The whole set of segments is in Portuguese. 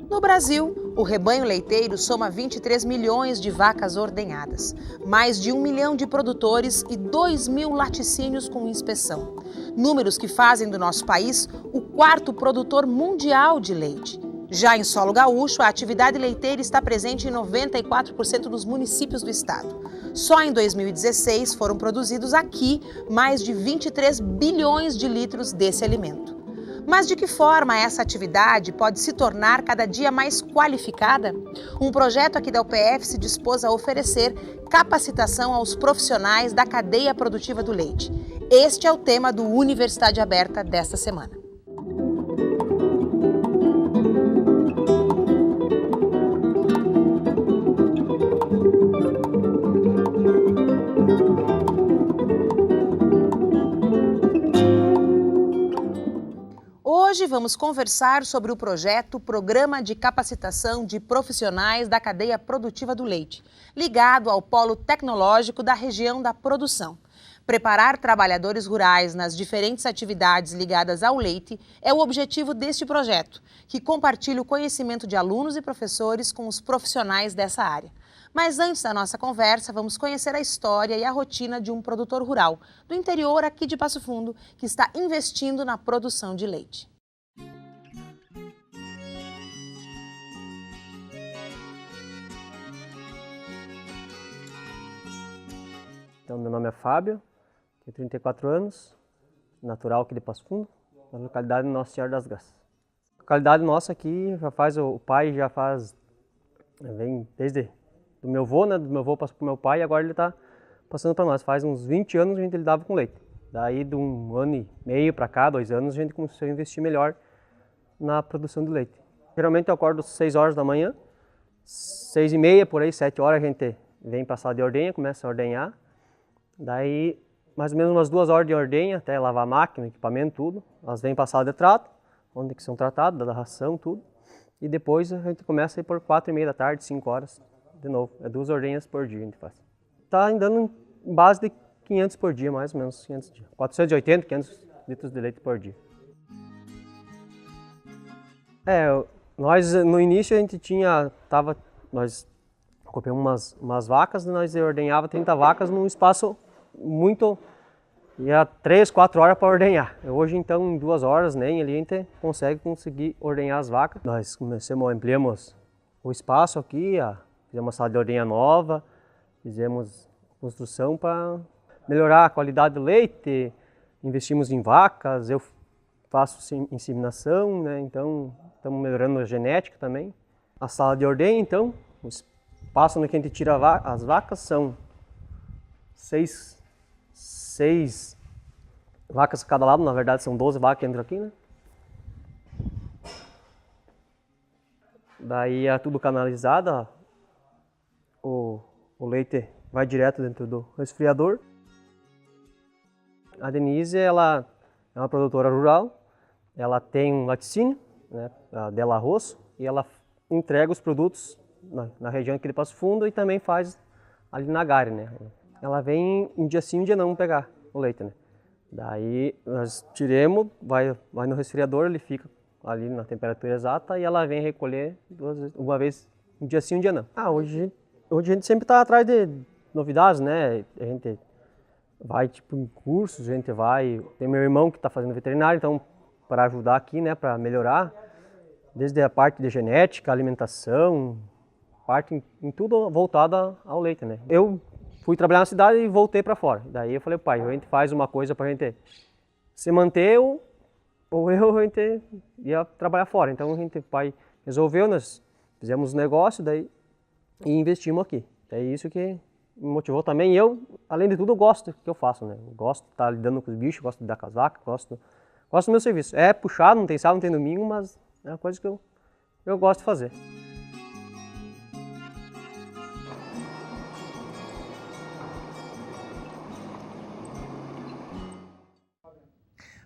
No Brasil, o rebanho leiteiro soma 23 milhões de vacas ordenhadas, mais de 1 milhão de produtores e 2 mil laticínios com inspeção. Números que fazem do nosso país o quarto produtor mundial de leite. Já em solo gaúcho, a atividade leiteira está presente em 94% dos municípios do estado. Só em 2016 foram produzidos aqui mais de 23 bilhões de litros desse alimento. Mas de que forma essa atividade pode se tornar cada dia mais qualificada? Um projeto aqui da UPF se dispôs a oferecer capacitação aos profissionais da cadeia produtiva do leite. Este é o tema do Universidade Aberta desta semana. Hoje vamos conversar sobre o projeto Programa de Capacitação de Profissionais da Cadeia Produtiva do Leite, ligado ao Polo Tecnológico da região da produção. Preparar trabalhadores rurais nas diferentes atividades ligadas ao leite é o objetivo deste projeto, que compartilha o conhecimento de alunos e professores com os profissionais dessa área. Mas antes da nossa conversa, vamos conhecer a história e a rotina de um produtor rural do interior aqui de Passo Fundo, que está investindo na produção de leite. Então, meu nome é Fábio, tenho 34 anos, natural aqui de Passo Fundo, na localidade Nossa Senhora das Graças. A localidade nossa aqui, o pai já faz, vem desde do meu avô, né? Do meu avô passou para o meu pai e agora ele está passando para nós. Faz uns 20 anos a gente lidava com leite. Daí de um ano e meio para cá, 2 anos, a gente começou a investir melhor na produção de leite. Geralmente eu acordo às 6 horas da manhã, 6h30, por aí, 7 horas a gente vem para a sala de ordenha, começa a ordenhar. Daí, mais ou menos umas 2 horas de ordenha, até lavar a máquina, equipamento, tudo. Elas vêm para a sala de trato, onde que são tratadas, da ração, tudo. E depois a gente começa a ir por 4h30 da tarde, 5 horas, de novo. É 2 ordenhas por dia a gente faz. Está dando em base de 500 por dia, mais ou menos, 500 dias. 480, 500 litros de leite por dia. Nós no início a gente nós compramos umas vacas, nós ordenhava 30 vacas num espaço muito, ia 3, 4 horas para ordenhar. Hoje então em 2 horas nem ali a gente conseguir ordenhar as vacas. Nós ampliamos o espaço aqui, fizemos uma sala de ordenha nova, fizemos construção para melhorar a qualidade do leite, investimos em vacas, eu faço inseminação, né? Então estamos melhorando a genética também. A sala de ordenha então, o espaço no que a gente tira as vacas são 6 vacas a cada lado, na verdade são 12 vacas que entram aqui, né? Daí é tudo canalizado, o leite vai direto dentro do resfriador. A Denise, ela é uma produtora rural, ela tem um laticínio, né, a Della Rosso, e ela entrega os produtos na região aqui de Passo Fundo e também faz ali na Gare, né? Ela vem um dia sim, um dia não pegar o leite, né? Daí nós tiremos, vai no resfriador, ele fica ali na temperatura exata e ela vem recolher uma vez, um dia sim, um dia não. Hoje a gente sempre está atrás de novidades, né? A gente vai em cursos, tem meu irmão que está fazendo veterinário, então para ajudar aqui, né, para melhorar, desde a parte de genética, alimentação, parte em tudo voltado ao leite, né? Eu fui trabalhar na cidade e voltei para fora. Daí eu falei, pai, a gente faz uma coisa para a gente se manter ou a gente ia trabalhar fora. Então o pai resolveu, nós fizemos um negócio daí e investimos aqui. É isso que me motivou também. E eu, além de tudo, eu gosto do que eu faço, né? Eu gosto de estar lidando com os bichos, gosto de lidar com as vacas, gosto do meu serviço. É puxado, não tem sábado, não tem domingo, mas é uma coisa que eu gosto de fazer.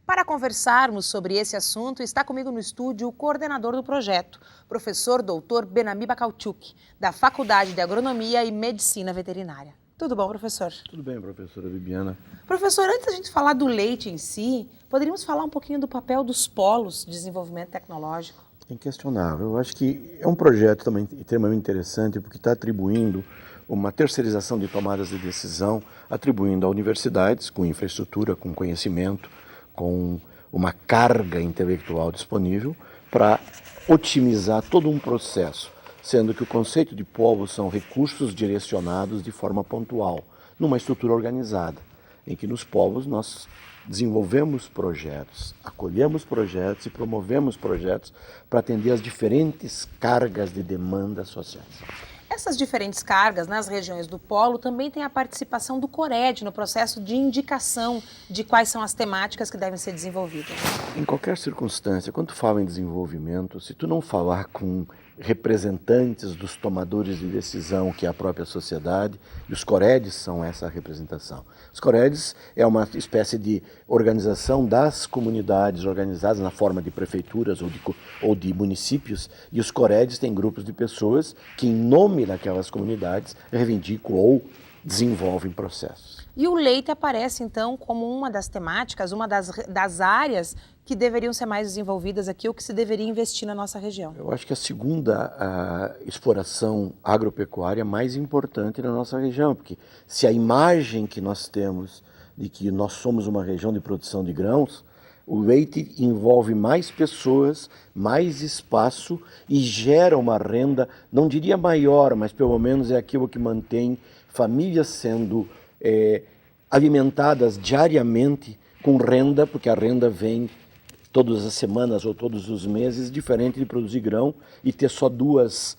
Para conversarmos sobre esse assunto, está comigo no estúdio o coordenador do projeto, professor Dr. Benami Bacalchuk, da Faculdade de Agronomia e Medicina Veterinária. Tudo bom, professor? Tudo bem, professora Bibiana. Professor, antes da gente falar do leite em si, poderíamos falar um pouquinho do papel dos polos de desenvolvimento tecnológico? Inquestionável. Eu acho que é um projeto também extremamente interessante porque está atribuindo uma terceirização de tomadas de decisão, atribuindo a universidades com infraestrutura, com conhecimento, com uma carga intelectual disponível para otimizar todo um processo, sendo que o conceito de polo são recursos direcionados de forma pontual, numa estrutura organizada, em que nos polos nós desenvolvemos projetos, acolhemos projetos e promovemos projetos para atender as diferentes cargas de demandas sociais. Essas diferentes cargas nas regiões do polo também tem a participação do CORED no processo de indicação de quais são as temáticas que devem ser desenvolvidas. Em qualquer circunstância, quando tu fala em desenvolvimento, se tu não falar com representantes dos tomadores de decisão, que é a própria sociedade, e os COREDs são essa representação. Os COREDs é uma espécie de organização das comunidades organizadas na forma de prefeituras ou de municípios, e os COREDs têm grupos de pessoas que, em nome daquelas comunidades, reivindicam ou desenvolvem processos. E o leite aparece, então, como uma das temáticas, uma das áreas que deveriam ser mais desenvolvidas aqui ou que se deveria investir na nossa região. Eu acho que a segunda exploração agropecuária mais importante na nossa região, porque se a imagem que nós temos de que nós somos uma região de produção de grãos, o leite envolve mais pessoas, mais espaço e gera uma renda, não diria maior, mas pelo menos é aquilo que mantém famílias sendo alimentadas diariamente com renda, porque a renda vem todas as semanas ou todos os meses, diferente de produzir grão e ter só duas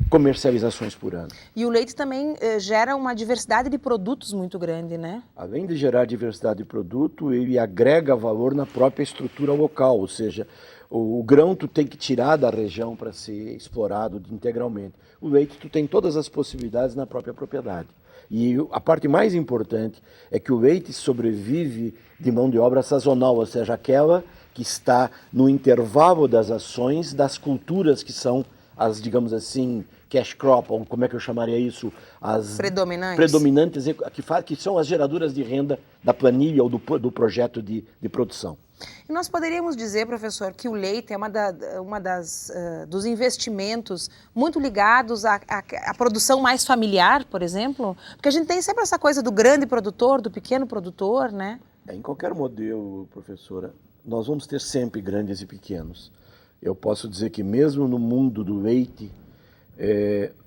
comercializações por ano. E o leite também gera uma diversidade de produtos muito grande, né? Além de gerar diversidade de produto, ele agrega valor na própria estrutura local, ou seja, o grão tu tem que tirar da região para ser explorado integralmente. O leite tu tem todas as possibilidades na própria propriedade. E a parte mais importante é que o leite sobrevive de mão de obra sazonal, ou seja, aquela que está no intervalo das ações das culturas que são as, digamos assim, cash crop, ou como é que eu chamaria isso? As predominantes que são as geradoras de renda da planilha ou do projeto de produção. E nós poderíamos dizer, professor, que o leite é dos investimentos muito ligados à produção mais familiar, por exemplo? Porque a gente tem sempre essa coisa do grande produtor, do pequeno produtor, né? Em qualquer modelo, professora, nós vamos ter sempre grandes e pequenos. Eu posso dizer que mesmo no mundo do leite,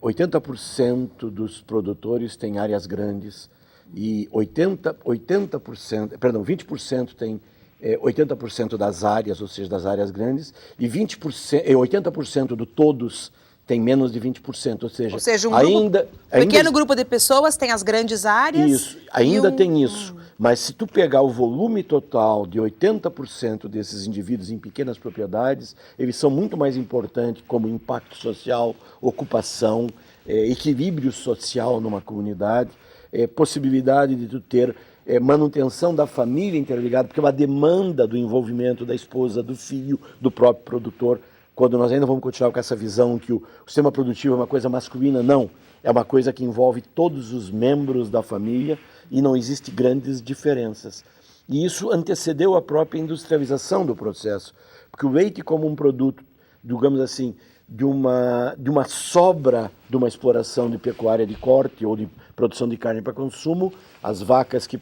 80% dos produtores têm áreas grandes e 20% tem 80% das áreas, ou seja, das áreas grandes, e 80% do todos tem menos de 20%, ou seja um pequeno grupo de pessoas tem as grandes áreas. Isso, ainda tem isso. Mas se tu pegar o volume total de 80% desses indivíduos em pequenas propriedades, eles são muito mais importantes como impacto social, ocupação, equilíbrio social numa comunidade, possibilidade de tu ter manutenção da família interligada, porque é uma demanda do envolvimento da esposa, do filho, do próprio produtor. Quando nós ainda vamos continuar com essa visão que o sistema produtivo é uma coisa masculina, não. É uma coisa que envolve todos os membros da família e não existe grandes diferenças. E isso antecedeu a própria industrialização do processo, porque o leite como um produto, digamos assim, de uma sobra de uma exploração de pecuária de corte ou de produção de carne para consumo, as vacas que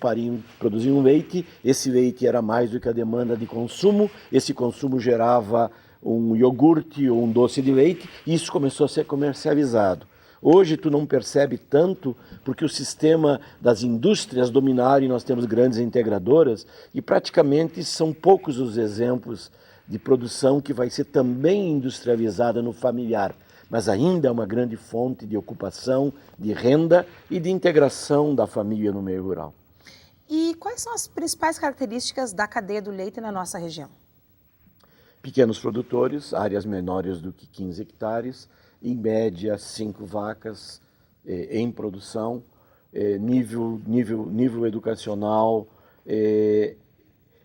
produziam leite, esse leite era mais do que a demanda de consumo, esse consumo gerava um iogurte ou um doce de leite, e isso começou a ser comercializado. Hoje tu não percebe tanto porque o sistema das indústrias dominaram e nós temos grandes integradoras e praticamente são poucos os exemplos de produção que vai ser também industrializada no familiar, mas ainda é uma grande fonte de ocupação, de renda e de integração da família no meio rural. E quais são as principais características da cadeia do leite na nossa região? Pequenos produtores, áreas menores do que 15 hectares, em média 5 vacas em produção, nível educacional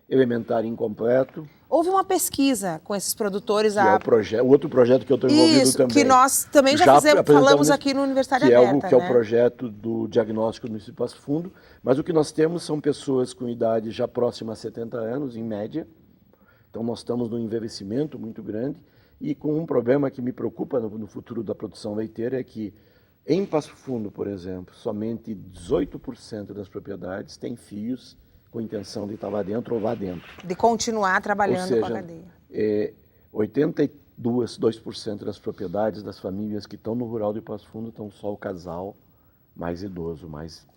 elementar incompleto. Houve uma pesquisa com esses produtores. O outro projeto que eu estou envolvido também. Que nós também já falamos aqui no Universidade Aberta. Que é o projeto do diagnóstico do município de Passo Fundo, mas o que nós temos são pessoas com idade já próxima a 70 anos, em média. Então nós estamos num envelhecimento muito grande e com um problema que me preocupa no futuro da produção leiteira é que em Passo Fundo, por exemplo, somente 18% das propriedades têm fios com intenção de estar lá dentro ou lá dentro. De continuar trabalhando com a cadeia. 82% das propriedades das famílias que estão no rural de Passo Fundo estão só o casal mais idoso, mais...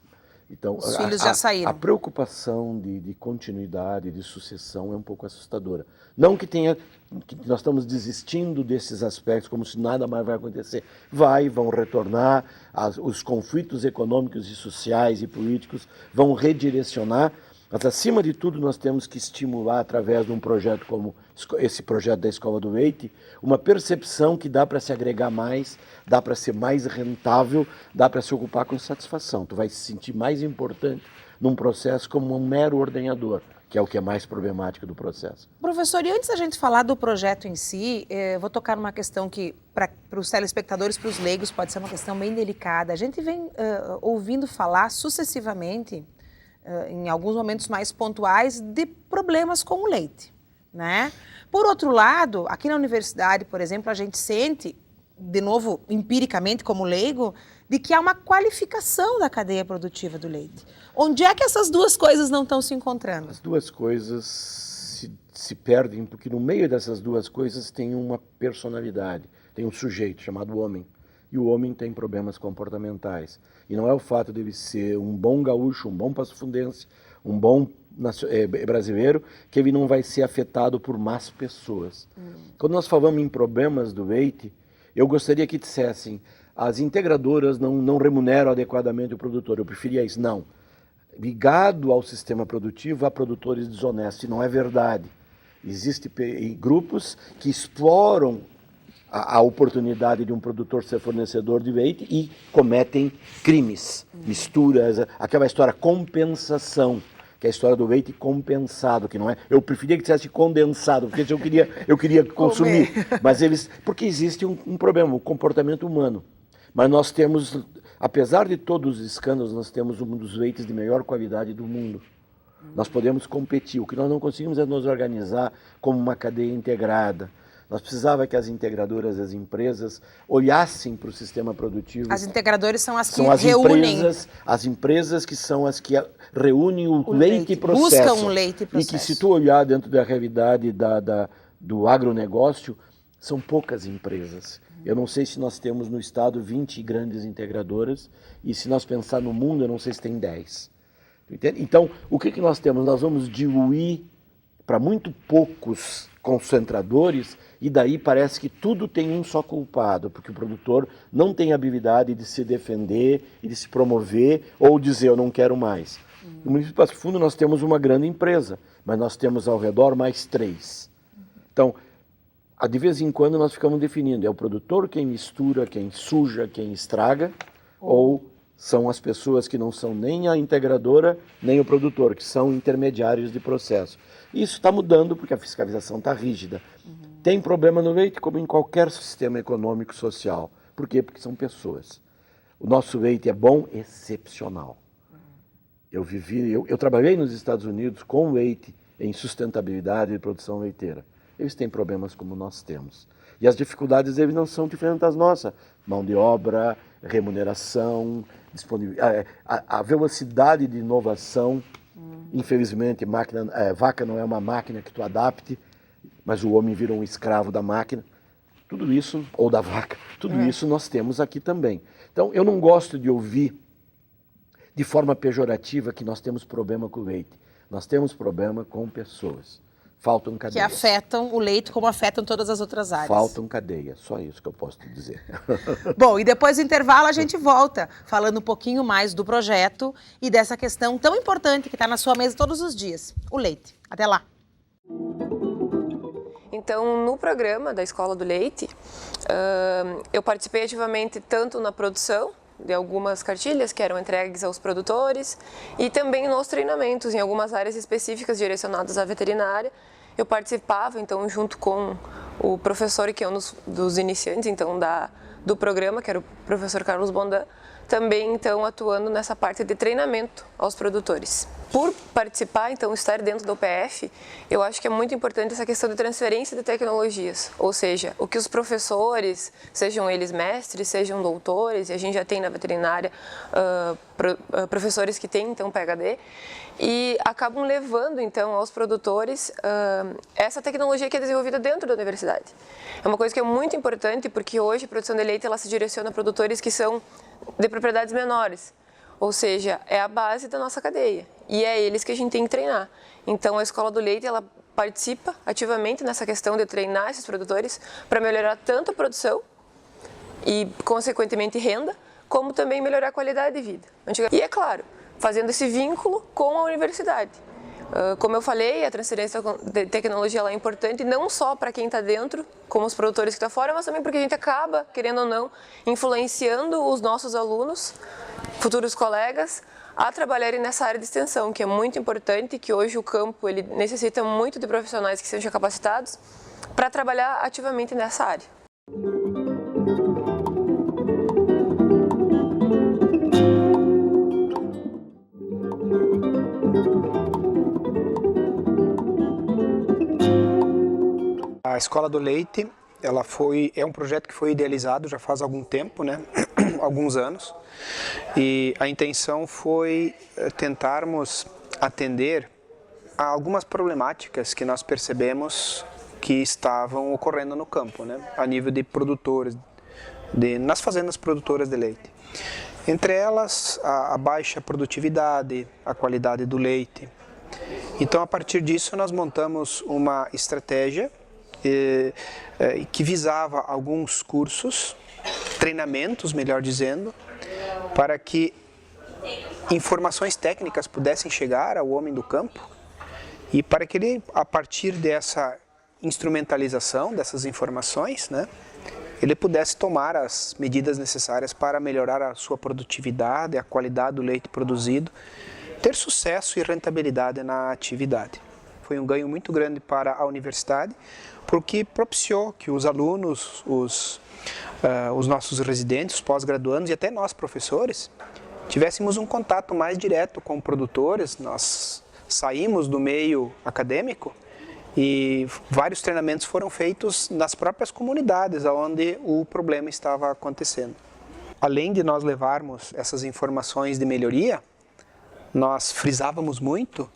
Então, os filhos já saíram. A preocupação de continuidade, de sucessão é um pouco assustadora. Não que nós estamos desistindo desses aspectos, como se nada mais vai acontecer. Vão retornar, os conflitos econômicos e sociais e políticos vão redirecionar, mas acima de tudo nós temos que estimular através de um projeto como esse projeto da Escola do Leite, uma percepção que dá para se agregar mais, dá para ser mais rentável, dá para se ocupar com satisfação. Tu vai se sentir mais importante num processo como um mero ordenhador, que é o que é mais problemático do processo. Professor, e antes da gente falar do projeto em si, vou tocar numa questão que para os telespectadores, para os leigos, pode ser uma questão bem delicada. A gente vem ouvindo falar sucessivamente, em alguns momentos mais pontuais, de problemas com o leite, né? Por outro lado, aqui na universidade, por exemplo, a gente sente, de novo, empiricamente como leigo, de que há uma qualificação da cadeia produtiva do leite. Onde é que essas duas coisas não estão se encontrando? As duas coisas se perdem, porque no meio dessas duas coisas tem uma personalidade, tem um sujeito chamado homem. E o homem tem problemas comportamentais. E não é o fato de ele ser um bom gaúcho, um bom passofundense, um bom brasileiro, que ele não vai ser afetado por más pessoas. Quando nós falamos em problemas do leite, eu gostaria que dissessem, as integradoras não remuneram adequadamente o produtor. Eu preferia isso. Não. Ligado ao sistema produtivo, há produtores desonestos. E não é verdade. Existem grupos que exploram a oportunidade de um produtor ser fornecedor de leite e cometem crimes, misturas, aquela história compensação, que é a história do leite compensado, que não é... Eu preferia que dissesse condensado, porque eu queria consumir, mas porque existe um problema, o comportamento humano. Mas nós temos, apesar de todos os escândalos, nós temos um dos leites de melhor qualidade do mundo. Nós podemos competir, o que nós não conseguimos é nos organizar como uma cadeia integrada. Nós precisávamos que as integradoras, as empresas, olhassem para o sistema produtivo. As integradoras são as que reúnem. As empresas que são as que reúnem o leite e processo. Buscam o leite e processo. E que, se tu olhar dentro da realidade do agronegócio, são poucas empresas. Eu não sei se nós temos no estado 20 grandes integradoras, e se nós pensar no mundo, eu não sei se tem 10. Entende? Então, o que nós temos? Nós vamos diluir para muito poucos concentradores, e daí parece que tudo tem um só culpado, porque o produtor não tem habilidade de se defender e de se promover ou dizer eu não quero mais. No município de Passo Fundo nós temos uma grande empresa, mas nós temos ao redor mais 3. Então, de vez em quando nós ficamos definindo, é o produtor quem mistura, quem suja, quem estraga, ou são as pessoas que não são nem a integradora, nem o produtor, que são intermediários de processo. Isso está mudando porque a fiscalização está rígida. Tem problema no leite, como em qualquer sistema econômico e social. Por quê? Porque são pessoas. O nosso leite é bom, excepcional. Eu trabalhei nos Estados Unidos com leite em sustentabilidade e produção leiteira. Eles têm problemas como nós temos. E as dificuldades deles não são diferentes das nossas. Mão de obra, remuneração, a velocidade de inovação. Infelizmente, vaca não é uma máquina que tu adapte, mas o homem vira um escravo da máquina. Tudo isso, ou da vaca, tudo isso nós temos aqui também. Então, eu não gosto de ouvir de forma pejorativa que nós temos problema com o leite. Nós temos problema com pessoas. Faltam cadeias. Que afetam o leite como afetam todas as outras áreas. Faltam cadeias, só isso que eu posso te dizer. Bom, e depois do intervalo a gente volta falando um pouquinho mais do projeto e dessa questão tão importante que está na sua mesa todos os dias, o leite. Até lá. Então, no programa da Escola do Leite, eu participei ativamente tanto na produção de algumas cartilhas que eram entregues aos produtores e também nos treinamentos em algumas áreas específicas direcionadas à veterinária. Eu participava, então, junto com o professor que é um dos iniciantes, então, do programa, que era o professor Carlos Bondan, também então atuando nessa parte de treinamento aos produtores. Por participar, então, estar dentro do OPF, eu acho que é muito importante essa questão de transferência de tecnologias, ou seja, o que os professores, sejam eles mestres, sejam doutores, e a gente já tem na veterinária professores que têm então PhD, e acabam levando então aos produtores essa tecnologia que é desenvolvida dentro da universidade. É uma coisa que é muito importante porque hoje a produção de leite ela se direciona a produtores que são de propriedades menores, ou seja, é a base da nossa cadeia e é eles que a gente tem que treinar. Então a Escola do Leite ela participa ativamente nessa questão de treinar esses produtores para melhorar tanto a produção e consequentemente renda, como também melhorar a qualidade de vida. E é claro, fazendo esse vínculo com a universidade. Como eu falei, a transferência de tecnologia ela é importante não só para quem está dentro, como os produtores que estão fora, mas também porque a gente acaba, querendo ou não, influenciando os nossos alunos, futuros colegas, a trabalharem nessa área de extensão, que é muito importante, que hoje o campo ele necessita muito de profissionais que sejam capacitados para trabalhar ativamente nessa área. A Escola do Leite, é um projeto que foi idealizado já faz algum tempo, né? Alguns anos, e a intenção foi tentarmos atender a algumas problemáticas que nós percebemos que estavam ocorrendo no campo, né? A nível de produtores, nas fazendas produtoras de leite. Entre elas, a baixa produtividade, a qualidade do leite. Então, a partir disso, nós montamos uma estratégia que visava alguns cursos, treinamentos, melhor dizendo, para que informações técnicas pudessem chegar ao homem do campo e para que ele, a partir dessa instrumentalização dessas informações, né, ele pudesse tomar as medidas necessárias para melhorar a sua produtividade, a qualidade do leite produzido, ter sucesso e rentabilidade na atividade. Foi um ganho muito grande para a universidade, porque propiciou que os alunos, os nossos residentes, os pós-graduandos e até nós, professores, tivéssemos um contato mais direto com produtores. Nós saímos do meio acadêmico e vários treinamentos foram feitos nas próprias comunidades onde o problema estava acontecendo. Além de nós levarmos essas informações de melhoria, nós frisávamos muito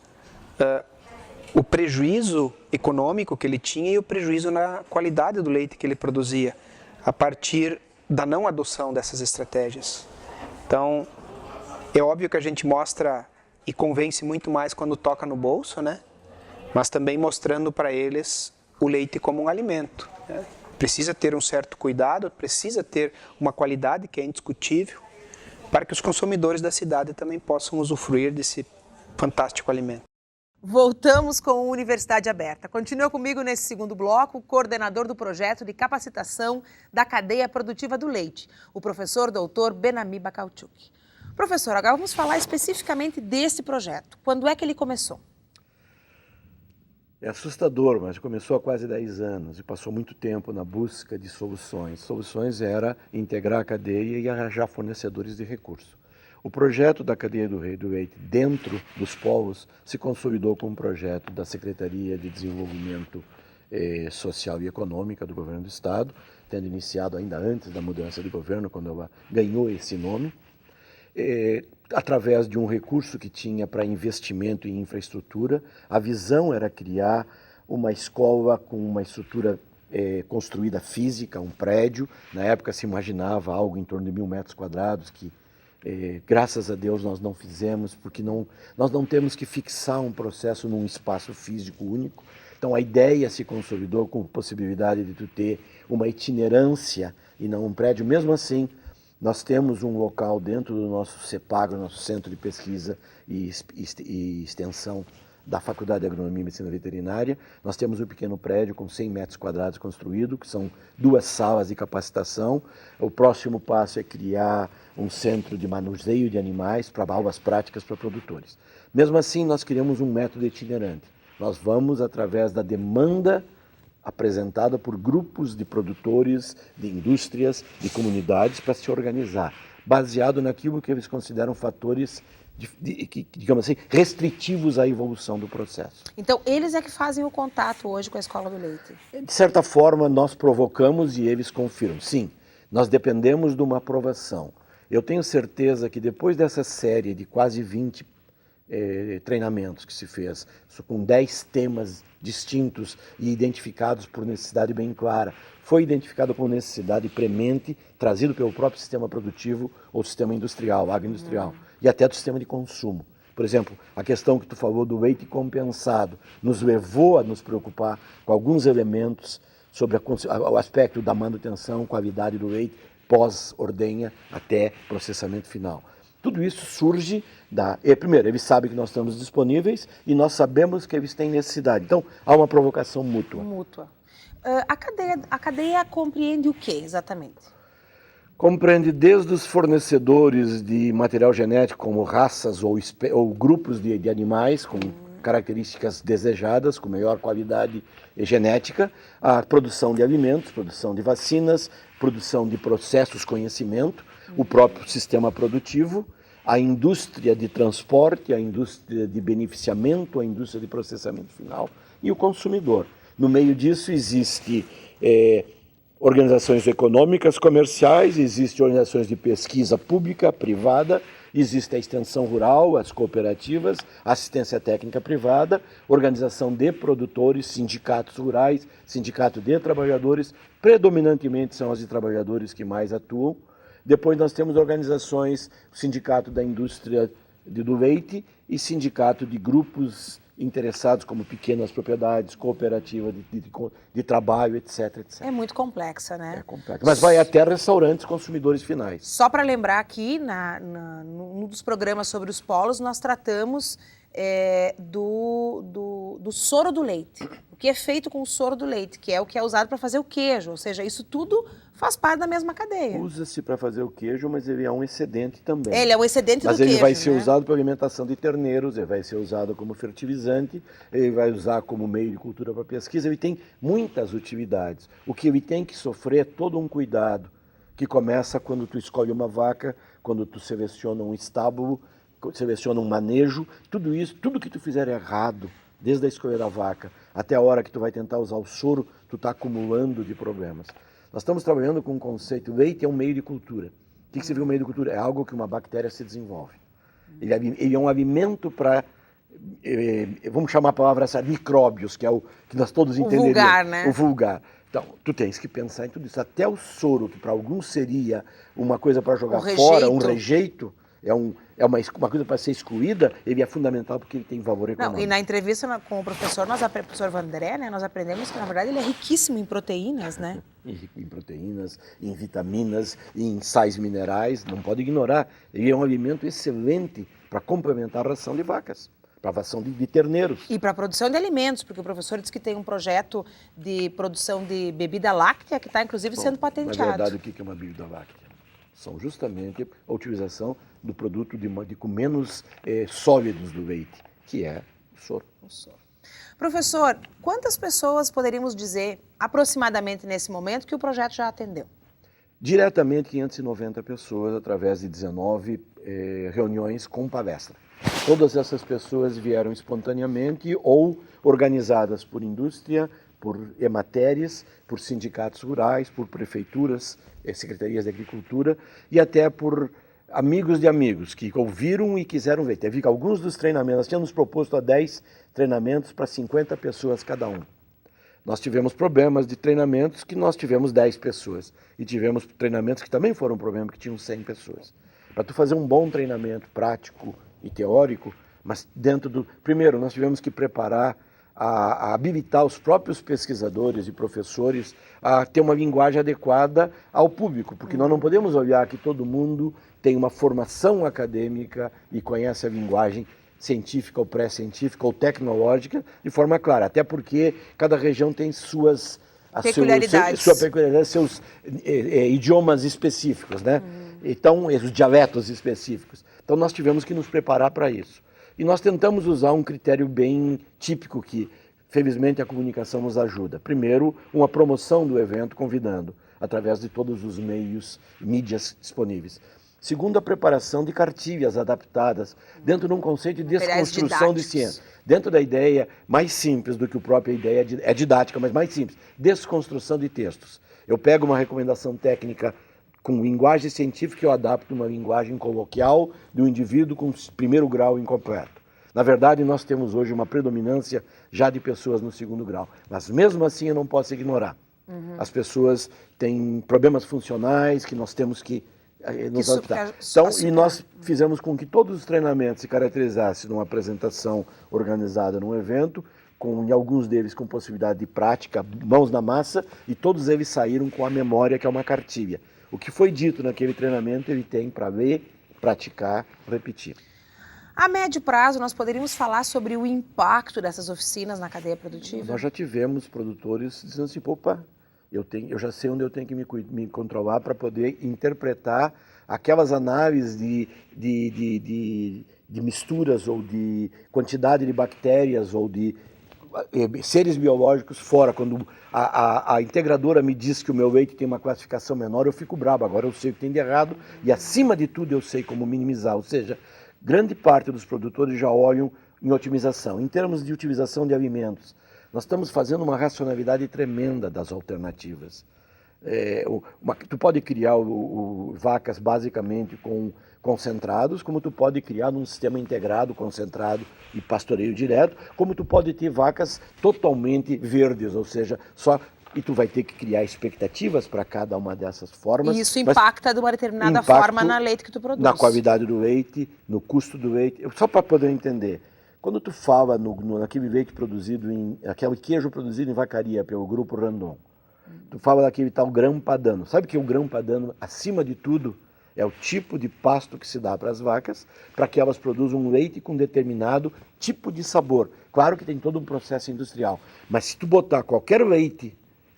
o prejuízo econômico que ele tinha e o prejuízo na qualidade do leite que ele produzia, a partir da não adoção dessas estratégias. Então, é óbvio que a gente mostra e convence muito mais quando toca no bolso, né? Mas também mostrando para eles o leite como um alimento, né? Precisa ter um certo cuidado, precisa ter uma qualidade que é indiscutível, para que os consumidores da cidade também possam usufruir desse fantástico alimento. Voltamos com a Universidade Aberta. Continua comigo nesse segundo bloco o coordenador do projeto de capacitação da cadeia produtiva do leite, o professor doutor Benami Bacalchuk. Professor, agora vamos falar especificamente desse projeto. Quando é que ele começou? É assustador, mas começou há quase 10 anos e passou muito tempo na busca de soluções. Soluções era integrar a cadeia e arranjar fornecedores de recursos. O projeto da cadeia do leite dentro dos polos se consolidou como um projeto da Secretaria de Desenvolvimento Social e Econômica do Governo do Estado, tendo iniciado ainda antes da mudança de governo, quando ela ganhou esse nome, através de um recurso que tinha para investimento em infraestrutura. A visão era criar uma escola com uma estrutura construída física, um prédio. Na época se imaginava algo em torno de 1.000 metros quadrados, que graças a Deus nós não fizemos, porque nós não temos que fixar um processo num espaço físico único. Então a ideia se consolidou com a possibilidade de tu ter uma itinerância e não um prédio. Mesmo assim, nós temos um local dentro do nosso CEPAGRO, nosso Centro de Pesquisa e Extensão da Faculdade de Agronomia e Medicina Veterinária. Nós temos um pequeno prédio com 100 metros quadrados construído, que são 2 salas de capacitação. O próximo passo é criar um centro de manuseio de animais para aulas práticas para produtores. Mesmo assim, nós criamos um método itinerante. Nós vamos através da demanda apresentada por grupos de produtores, de indústrias, de comunidades para se organizar. baseado naquilo que eles consideram fatores digamos assim, restritivos à evolução do processo. Então, eles é que fazem o contato hoje com a Escola do Leite? De certa forma, nós provocamos e eles confirmam. Sim, nós dependemos de uma aprovação. Eu tenho certeza que depois dessa série de quase 20 treinamentos que se fez, com 10 temas distintos e identificados por necessidade bem clara, foi identificado como necessidade premente, trazido pelo próprio sistema produtivo ou sistema industrial, agroindustrial, e até do sistema de consumo. Por exemplo, a questão que tu falou do leite compensado nos levou a nos preocupar com alguns elementos sobre o aspecto da manutenção, qualidade do leite, pós-ordenha até processamento final. Tudo isso surge primeiro, eles sabem que nós estamos disponíveis e nós sabemos que eles têm necessidade. Então, há uma provocação mútua. A cadeia compreende o que exatamente? Compreende desde os fornecedores de material genético, como raças ou grupos de animais com características desejadas, com maior qualidade genética, a produção de alimentos, produção de vacinas, produção de processos, conhecimento, o próprio sistema produtivo, a indústria de transporte, a indústria de beneficiamento, a indústria de processamento final e o consumidor. No meio disso existe organizações econômicas, comerciais, existem organizações de pesquisa pública, privada, existe a extensão rural, as cooperativas, assistência técnica privada, organização de produtores, sindicatos rurais, sindicato de trabalhadores, predominantemente são as de trabalhadores que mais atuam. Depois nós temos organizações, o sindicato da indústria do leite e sindicato de grupos interessados como pequenas propriedades, cooperativa de trabalho, etc, etc. É muito complexa, né? É complexa. Mas vai até restaurantes, consumidores finais. Só para lembrar aqui, num dos programas sobre os polos, nós tratamos do soro do leite. O que é feito com o soro do leite, que é o que é usado para fazer o queijo. Ou seja, isso tudo faz parte da mesma cadeia. Usa-se para fazer o queijo, mas ele é um excedente também. Ele é um excedente do queijo, mas ele vai ser né? usado para alimentação de terneiros, ele vai ser usado como fertilizante, ele vai usar como meio de cultura para pesquisa, ele tem muitas utilidades. O que ele tem que sofrer é todo um cuidado, que começa quando tu escolhe uma vaca, quando tu seleciona um estábulo, seleciona um manejo, tudo isso, tudo que tu fizer errado, desde a escolha da vaca até a hora que tu vai tentar usar o soro, tu está acumulando de problemas. Nós estamos trabalhando com um conceito, leite é um meio de cultura. O que significa um meio de cultura? É algo que uma bactéria se desenvolve. Ele é um alimento para, vamos chamar a palavra essa, micróbios, que é o que nós todos entenderíamos. O vulgar, né? O vulgar. Então, tu tens que pensar em tudo isso. Até o soro, que para alguns seria uma coisa para jogar fora, um rejeito, é uma coisa para ser excluída, ele é fundamental porque ele tem valor econômico. Não, e na entrevista com o professor Vandré, né, nós aprendemos que, na verdade, ele é riquíssimo em proteínas, né? Em proteínas, em vitaminas, em sais minerais, não pode ignorar. Ele é um alimento excelente para complementar a ração de vacas, para a ração de terneiros. E para a produção de alimentos, porque o professor disse que tem um projeto de produção de bebida láctea que está, inclusive, sendo patenteado. Na verdade, o que é uma bebida láctea? São justamente a utilização do produto com menos sólidos do leite, que é o soro. Professor, quantas pessoas poderíamos dizer, aproximadamente nesse momento, que o projeto já atendeu? Diretamente 590 pessoas, através de 19 reuniões com palestra. Todas essas pessoas vieram espontaneamente ou organizadas por indústria, por EMATERES, por sindicatos rurais, por prefeituras, secretarias de agricultura e até por amigos de amigos que ouviram e quiseram ver. Teve alguns dos treinamentos, nós tínhamos proposto a 10 treinamentos para 50 pessoas cada um. Nós tivemos problemas de treinamentos que nós tivemos 10 pessoas e tivemos treinamentos que também foram um problema que tinham 100 pessoas. Para tu fazer um bom treinamento prático e teórico, mas primeiro nós tivemos que preparar a habilitar os próprios pesquisadores e professores a ter uma linguagem adequada ao público, porque nós não podemos olhar que todo mundo tem uma formação acadêmica e conhece a linguagem científica ou pré-científica ou tecnológica de forma clara, até porque cada região tem suas peculiaridades, seus idiomas específicos, né? Então, os dialetos específicos. Então, nós tivemos que nos preparar para isso. E nós tentamos usar um critério bem típico que, felizmente, a comunicação nos ajuda. Primeiro, uma promoção do evento, convidando, através de todos os meios, mídias disponíveis. Segundo, a preparação de cartilhas adaptadas dentro de um conceito de Materiais desconstrução de didáticos. ciência. Dentro da ideia mais simples do que a própria ideia é didática, mas mais simples, desconstrução de textos. Eu pego uma recomendação técnica com linguagem científica e eu adapto uma linguagem coloquial do indivíduo com primeiro grau incompleto. Na verdade, nós temos hoje uma predominância já de pessoas no segundo grau, mas mesmo assim eu não posso ignorar. As pessoas têm problemas funcionais que nós temos que nos adaptar. Então, e nós fizemos com que todos os treinamentos se caracterizassem numa apresentação organizada num evento, em alguns deles com possibilidade de prática, mãos na massa, e todos eles saíram com a memória, que é uma cartilha. O que foi dito naquele treinamento, ele tem para ler, praticar, repetir. A médio prazo, nós poderíamos falar sobre o impacto dessas oficinas na cadeia produtiva? Nós já tivemos produtores dizendo assim, opa, eu já sei onde eu tenho que me controlar para poder interpretar aquelas análises de misturas ou de quantidade de bactérias ou de seres biológicos fora. Quando a integradora me diz que o meu leite tem uma classificação menor, eu fico bravo. Agora eu sei o que tem de errado e, acima de tudo, eu sei como minimizar. Ou seja, grande parte dos produtores já olham em otimização. Em termos de utilização de alimentos, nós estamos fazendo uma racionalidade tremenda das alternativas. Tu pode criar vacas basicamente com concentrados, como tu pode criar num sistema integrado, concentrado e pastoreio direto, como tu pode ter vacas totalmente verdes, ou seja, e tu vai ter que criar expectativas para cada uma dessas formas. E isso impacta de uma determinada forma na leite que tu produz. Na qualidade do leite, no custo do leite. Só para poder entender, quando tu fala naquele leite produzido, aquele queijo produzido em vacaria pelo Grupo Randon, tu fala daquele tal grão padano. Sabe que o grão padano, acima de tudo, é o tipo de pasto que se dá para as vacas, para que elas produzam um leite com determinado tipo de sabor. Claro que tem todo um processo industrial, mas se tu botar qualquer leite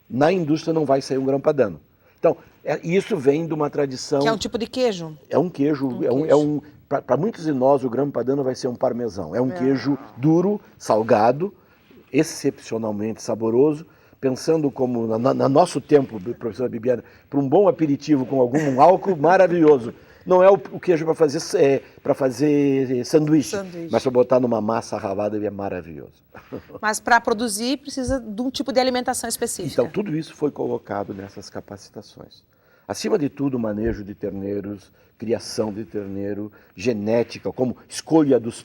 na indústria, não vai sair um grão padano. Então, isso vem de uma tradição... Que é um tipo de queijo? É um queijo, para muitos de nós, o grão padano vai ser um parmesão. É um queijo duro, salgado, excepcionalmente saboroso, pensando como, no nosso tempo, professora Bibiana, para um bom aperitivo com algum álcool, maravilhoso. Não é o queijo para fazer sanduíche, mas para botar numa massa ralada, ele é maravilhoso. Mas para produzir precisa de um tipo de alimentação específica. Então, tudo isso foi colocado nessas capacitações. Acima de tudo, manejo de terneiros, criação de terneiro, genética, como escolha dos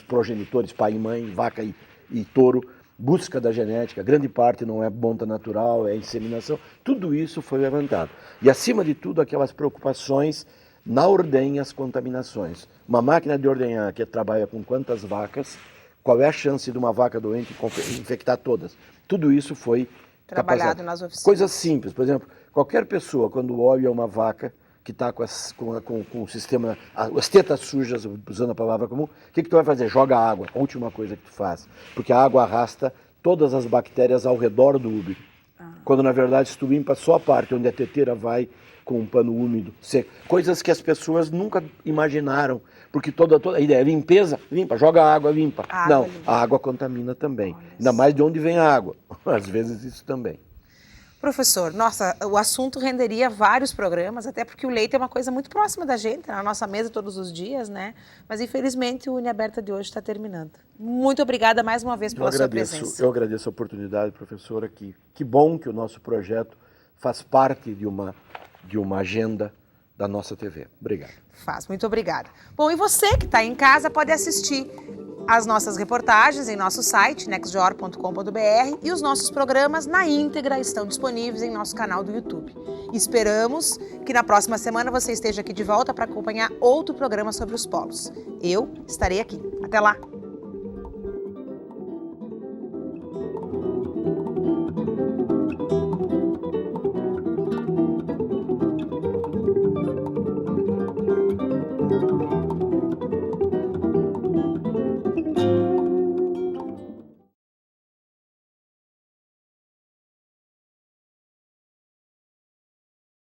progenitores, pai e mãe, vaca e touro, busca da genética, grande parte não é monta natural, é inseminação, tudo isso foi levantado. E acima de tudo, aquelas preocupações na ordenha, as contaminações. Uma máquina de ordenhar que trabalha com quantas vacas, qual é a chance de uma vaca doente infectar todas? Tudo isso foi trabalhado nas oficinas. Coisas simples, por exemplo, qualquer pessoa quando olha uma vaca que está com o sistema, as tetas sujas, usando a palavra comum, o que tu vai fazer? Joga água, a última coisa que tu faz. Porque a água arrasta todas as bactérias ao redor do útero. Quando, na verdade, se tu limpa só a parte onde a teteira vai com um pano úmido, seco. Coisas que as pessoas nunca imaginaram. Porque toda a ideia é limpeza, limpa, joga água, limpa. Não, a água contamina também. Ainda mais de onde vem a água. Às vezes isso também. Professor, nossa, o assunto renderia vários programas, até porque o leite é uma coisa muito próxima da gente, na nossa mesa todos os dias, né? Mas infelizmente o Uniaberta de hoje está terminando. Muito obrigada mais uma vez pela sua presença. Eu agradeço a oportunidade, professora, que bom que o nosso projeto faz parte de uma agenda da nossa TV. Obrigado. Muito obrigada. Bom, e você que está em casa pode assistir as nossas reportagens em nosso site, nextjor.com.br, e os nossos programas na íntegra estão disponíveis em nosso canal do YouTube. Esperamos que na próxima semana você esteja aqui de volta para acompanhar outro programa sobre os polos. Eu estarei aqui. Até lá!